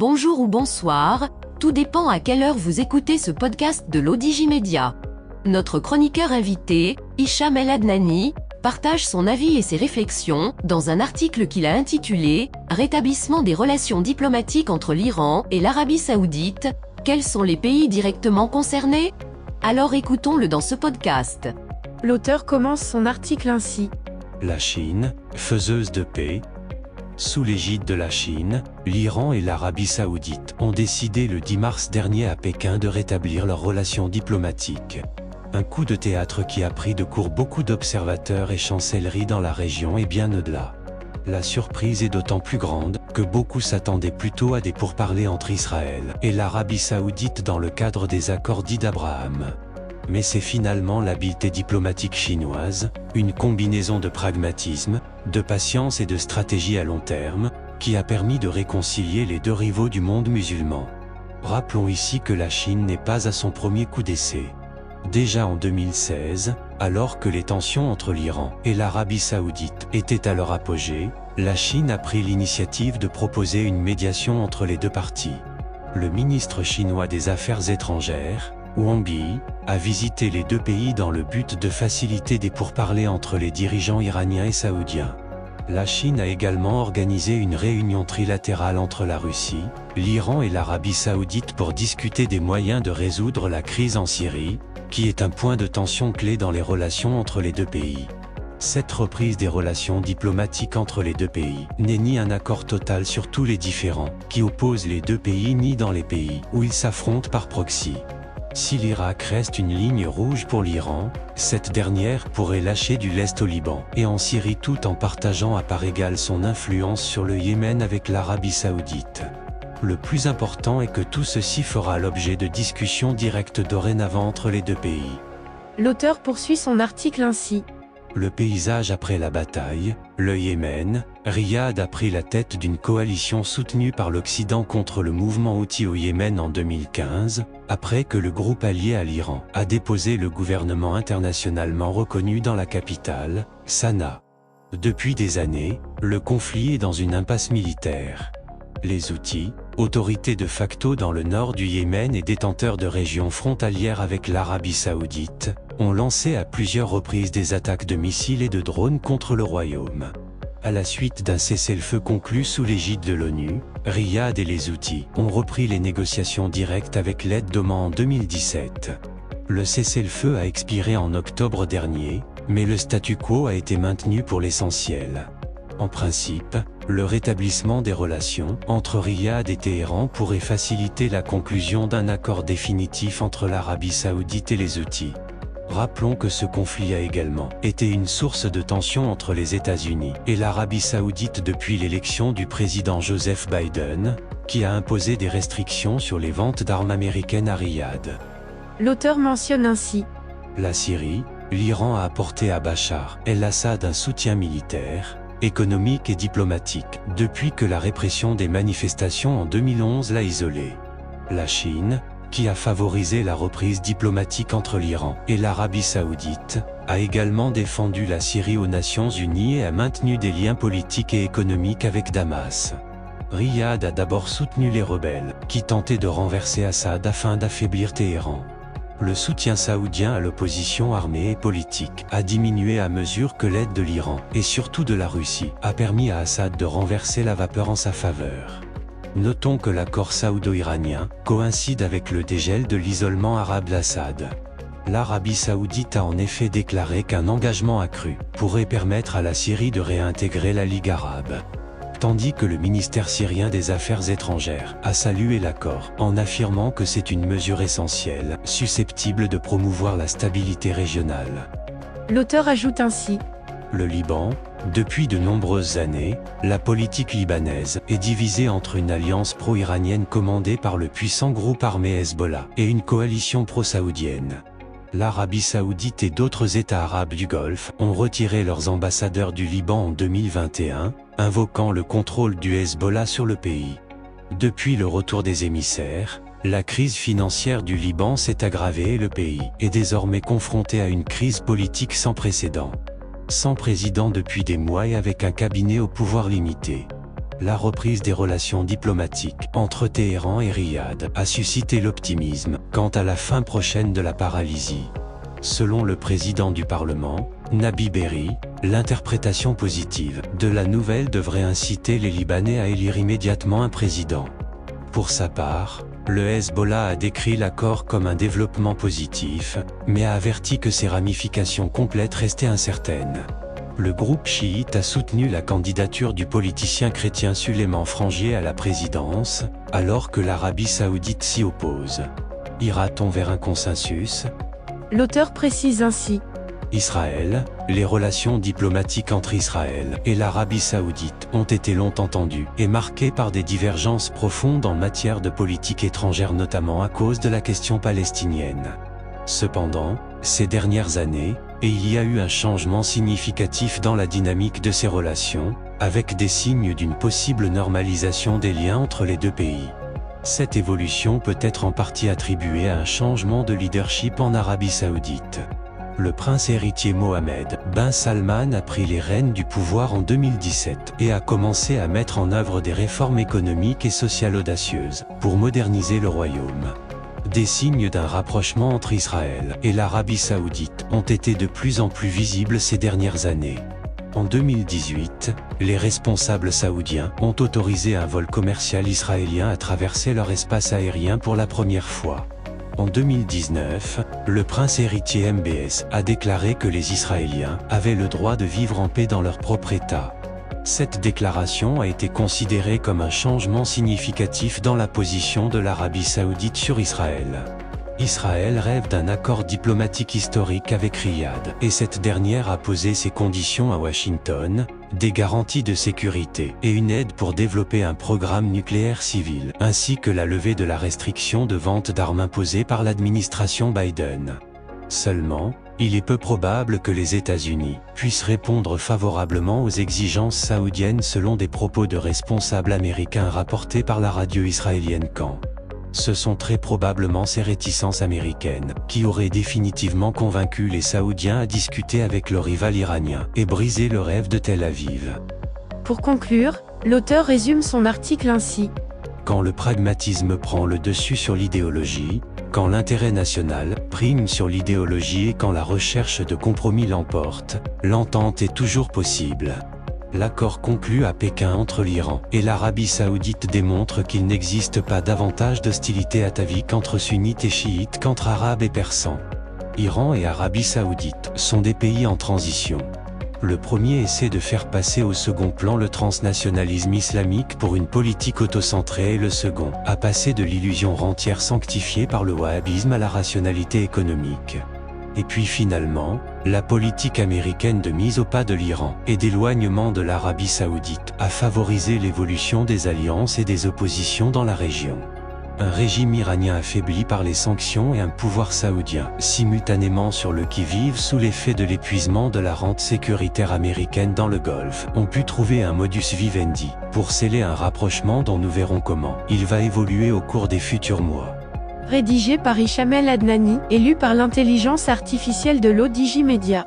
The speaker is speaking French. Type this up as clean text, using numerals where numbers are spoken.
bonjour ou bonsoir, tout dépend à quelle heure vous écoutez ce podcast de l'Odigimédia. Notre chroniqueur invité, Hicham El Adnani, partage son avis et ses réflexions dans un article qu'il a intitulé « Rétablissement des relations diplomatiques entre l'Iran et l'Arabie Saoudite, quels sont les pays directement concernés ?» Alors écoutons-le dans ce podcast. L'auteur commence son article ainsi. La Chine, faiseuse de paix. Sous l'égide de la Chine, l'Iran et l'Arabie Saoudite ont décidé le 10 mars dernier à Pékin de rétablir leurs relations diplomatiques. Un coup de théâtre qui a pris de court beaucoup d'observateurs et chancelleries dans la région et bien au-delà. La surprise est d'autant plus grande que beaucoup s'attendaient plutôt à des pourparlers entre Israël et l'Arabie Saoudite dans le cadre des accords dits d'Abraham. Mais c'est finalement l'habileté diplomatique chinoise, une combinaison de pragmatisme, de patience et de stratégie à long terme, qui a permis de réconcilier les deux rivaux du monde musulman. Rappelons ici que la Chine n'est pas à son premier coup d'essai. Déjà en 2016, alors que les tensions entre l'Iran et l'Arabie Saoudite étaient à leur apogée, la Chine a pris l'initiative de proposer une médiation entre les deux parties. Le ministre chinois des Affaires étrangères, Wang Yi, a visité les deux pays dans le but de faciliter des pourparlers entre les dirigeants iraniens et saoudiens. La Chine a également organisé une réunion trilatérale entre la Russie, l'Iran et l'Arabie Saoudite pour discuter des moyens de résoudre la crise en Syrie, qui est un point de tension clé dans les relations entre les deux pays. Cette reprise des relations diplomatiques entre les deux pays n'est ni un accord total sur tous les différends qui opposent les deux pays ni dans les pays où ils s'affrontent par proxy. Si l'Irak reste une ligne rouge pour l'Iran, cette dernière pourrait lâcher du lest au Liban et en Syrie tout en partageant à part égale son influence sur le Yémen avec l'Arabie Saoudite. Le plus important est que tout ceci fera l'objet de discussions directes dorénavant entre les deux pays. L'auteur poursuit son article ainsi. Le paysage après la bataille, le Yémen, Riyad a pris la tête d'une coalition soutenue par l'Occident contre le mouvement Houthi au Yémen en 2015, après que le groupe allié à l'Iran a déposé le gouvernement internationalement reconnu dans la capitale, Sanaa. Depuis des années, le conflit est dans une impasse militaire. Les Houthis, autorités de facto dans le nord du Yémen et détenteurs de régions frontalières avec l'Arabie Saoudite, ont lancé à plusieurs reprises des attaques de missiles et de drones contre le royaume. À la suite d'un cessez-le-feu conclu sous l'égide de l'ONU, Riyad et les Houthis ont repris les négociations directes avec l'aide d'Oman en 2017. Le cessez-le-feu a expiré en octobre dernier, mais le statu quo a été maintenu pour l'essentiel. En principe, le rétablissement des relations entre Riyad et Téhéran pourrait faciliter la conclusion d'un accord définitif entre l'Arabie Saoudite et les Houthis. Rappelons que ce conflit a également été une source de tension entre les États-Unis et l'Arabie Saoudite depuis l'élection du président Joseph Biden, qui a imposé des restrictions sur les ventes d'armes américaines à Riyad. L'auteur mentionne ainsi. La Syrie, l'Iran a apporté à Bachar el-Assad un soutien militaire, économique et diplomatique, depuis que la répression des manifestations en 2011 l'a isolé. La Chine, qui a favorisé la reprise diplomatique entre l'Iran et l'Arabie Saoudite, a également défendu la Syrie aux Nations Unies et a maintenu des liens politiques et économiques avec Damas. Riyad a d'abord soutenu les rebelles, qui tentaient de renverser Assad afin d'affaiblir Téhéran. Le soutien saoudien à l'opposition armée et politique a diminué à mesure que l'aide de l'Iran, et surtout de la Russie, a permis à Assad de renverser la vapeur en sa faveur. Notons que l'accord saoudo-iranien coïncide avec le dégel de l'isolement arabe d'Assad. L'Arabie Saoudite a en effet déclaré qu'un engagement accru pourrait permettre à la Syrie de réintégrer la Ligue arabe. Tandis que le ministère syrien des Affaires étrangères a salué l'accord en affirmant que c'est une mesure essentielle, susceptible de promouvoir la stabilité régionale. L'auteur ajoute ainsi. Le Liban, depuis de nombreuses années, la politique libanaise est divisée entre une alliance pro-iranienne commandée par le puissant groupe armé Hezbollah et une coalition pro-saoudienne. L'Arabie Saoudite et d'autres États arabes du Golfe ont retiré leurs ambassadeurs du Liban en 2021, invoquant le contrôle du Hezbollah sur le pays. Depuis le retour des émissaires, la crise financière du Liban s'est aggravée et le pays est désormais confronté à une crise politique sans précédent. Sans président depuis des mois et avec un cabinet au pouvoir limité. La reprise des relations diplomatiques entre Téhéran et Riyad a suscité l'optimisme quant à la fin prochaine de la paralysie. Selon le président du Parlement, Nabi Berri, l'interprétation positive de la nouvelle devrait inciter les Libanais à élire immédiatement un président. Pour sa part, le Hezbollah a décrit l'accord comme un développement positif, mais a averti que ses ramifications complètes restaient incertaines. Le groupe chiite a soutenu la candidature du politicien chrétien Suleiman Frangier à la présidence, alors que l'Arabie saoudite s'y oppose. Ira-t-on vers un consensus ? L'auteur précise ainsi. Israël, les relations diplomatiques entre Israël et l'Arabie saoudite ont été longtemps tendues et marquées par des divergences profondes en matière de politique étrangère, notamment à cause de la question palestinienne. Cependant, ces dernières années, il y a eu un changement significatif dans la dynamique de ces relations, avec des signes d'une possible normalisation des liens entre les deux pays. Cette évolution peut être en partie attribuée à un changement de leadership en Arabie saoudite. Le prince héritier Mohammed bin Salman a pris les rênes du pouvoir en 2017 et a commencé à mettre en œuvre des réformes économiques et sociales audacieuses pour moderniser le royaume. Des signes d'un rapprochement entre Israël et l'Arabie saoudite ont été de plus en plus visibles ces dernières années. En 2018, les responsables saoudiens ont autorisé un vol commercial israélien à traverser leur espace aérien pour la première fois. En 2019, le prince héritier MBS a déclaré que les Israéliens avaient le droit de vivre en paix dans leur propre État. Cette déclaration a été considérée comme un changement significatif dans la position de l'Arabie saoudite sur Israël. Israël rêve d'un accord diplomatique historique avec Riyad, et cette dernière a posé ses conditions à Washington, des garanties de sécurité et une aide pour développer un programme nucléaire civil, ainsi que la levée de la restriction de vente d'armes imposée par l'administration Biden. Seulement, il est peu probable que les États-Unis puissent répondre favorablement aux exigences saoudiennes, selon des propos de responsables américains rapportés par la radio israélienne CAN. Ce sont très probablement ces réticences américaines qui auraient définitivement convaincu les Saoudiens à discuter avec leur rival iranien et briser le rêve de Tel Aviv. Pour conclure, l'auteur résume son article ainsi. Quand le pragmatisme prend le dessus sur l'idéologie, quand l'intérêt national prime sur l'idéologie et quand la recherche de compromis l'emporte, l'entente est toujours possible. L'accord conclu à Pékin entre l'Iran et l'Arabie saoudite démontre qu'il n'existe pas davantage d'hostilité atavique entre sunnites et chiites qu'entre arabes et persans. Iran et Arabie saoudite sont des pays en transition. Le premier essaie de faire passer au second plan le transnationalisme islamique pour une politique autocentrée et le second a passé de l'illusion rentière sanctifiée par le wahhabisme à la rationalité économique. Et puis finalement, la politique américaine de mise au pas de l'Iran et d'éloignement de l'Arabie saoudite a favorisé l'évolution des alliances et des oppositions dans la région. Un régime iranien affaibli par les sanctions et un pouvoir saoudien simultanément sur le qui-vive sous l'effet de l'épuisement de la rente sécuritaire américaine dans le Golfe ont pu trouver un modus vivendi pour sceller un rapprochement dont nous verrons comment il va évoluer au cours des futurs mois. Rédigé par Hicham El Adnani et lu par l'intelligence artificielle de l'ODJ Media.